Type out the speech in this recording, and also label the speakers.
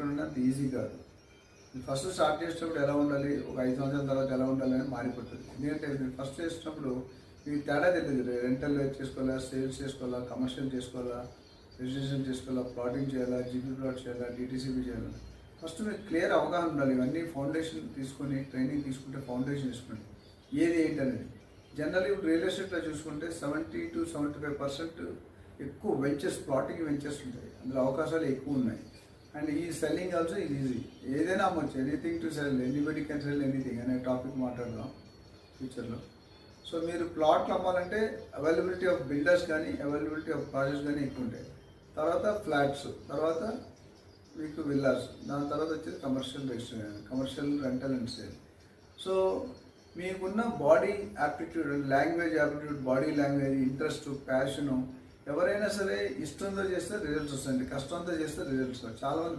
Speaker 1: అనుకుంటున్నా అంత ఈజీ కాదు. ఫస్ట్ స్టార్ట్ చేసేటప్పుడు ఎలా ఉండాలి, ఒక 5 సంవత్సరాల తర్వాత ఎలా ఉండాలి అని మారిపోతుంది. ఎందుకంటే మీరు ఫస్ట్ చేసినప్పుడు మీకు తేడా తెలియదు. రెంటల్ చేసుకోవాలా, సేల్స్ చేసుకోవాలా, కమర్షియల్ చేసుకోవాలా, రెసిడెన్షియల్ చేసుకోవాలా, ప్లాటింగ్ చేయాలా, జీపీ ప్లాట్ చేయాలా, డిటీసీపీ చేయాలా. ఫస్ట్ మీకు క్లియర్ అవగాహన ఉండాలి. ఇవన్నీ ఫౌండేషన్ తీసుకొని ట్రైనింగ్ తీసుకుంటే ఫౌండేషన్ తీసుకోండి ఏది ఏంటనేది. జనరల్లీ ఇప్పుడు రియల్ ఎస్టేట్లో చూసుకుంటే 70 to 75% ఎక్కువ వెంచర్స్, ప్లాటింగ్ వెంచర్స్ ఉంటాయి. అందులో అవకాశాలు ఎక్కువ ఉన్నాయి. అండ్ ఈ సెల్లింగ్ ఆల్సో ఇది ఈజీ. ఏదైనా అమ్మొచ్చు, anything to cell, anybody can sell anything అనే టాపిక్ మాట్లాడదాం ఫ్యూచర్లో. సో మీరు ప్లాట్లు అమ్మాలంటే అవైలబిలిటీ ఆఫ్ బిల్డర్స్ కానీ అవైలబిలిటీ ఆఫ్ ప్రాజెక్ట్స్ కానీ ఎక్కువ ఉంటాయి. తర్వాత ఫ్లాట్స్, తర్వాత మీకు విల్లాస్, దాని తర్వాత వచ్చేది commercial rental and sale. So మీకున్న body aptitude, language aptitude, body language, interest, passion, ఎవరైనా సరే ఇష్టంతో చేస్తే రిజల్ట్స్ వస్తాయండి, కష్టంతో చేస్తే రిజల్ట్స్ వస్తాయి. చాలామంది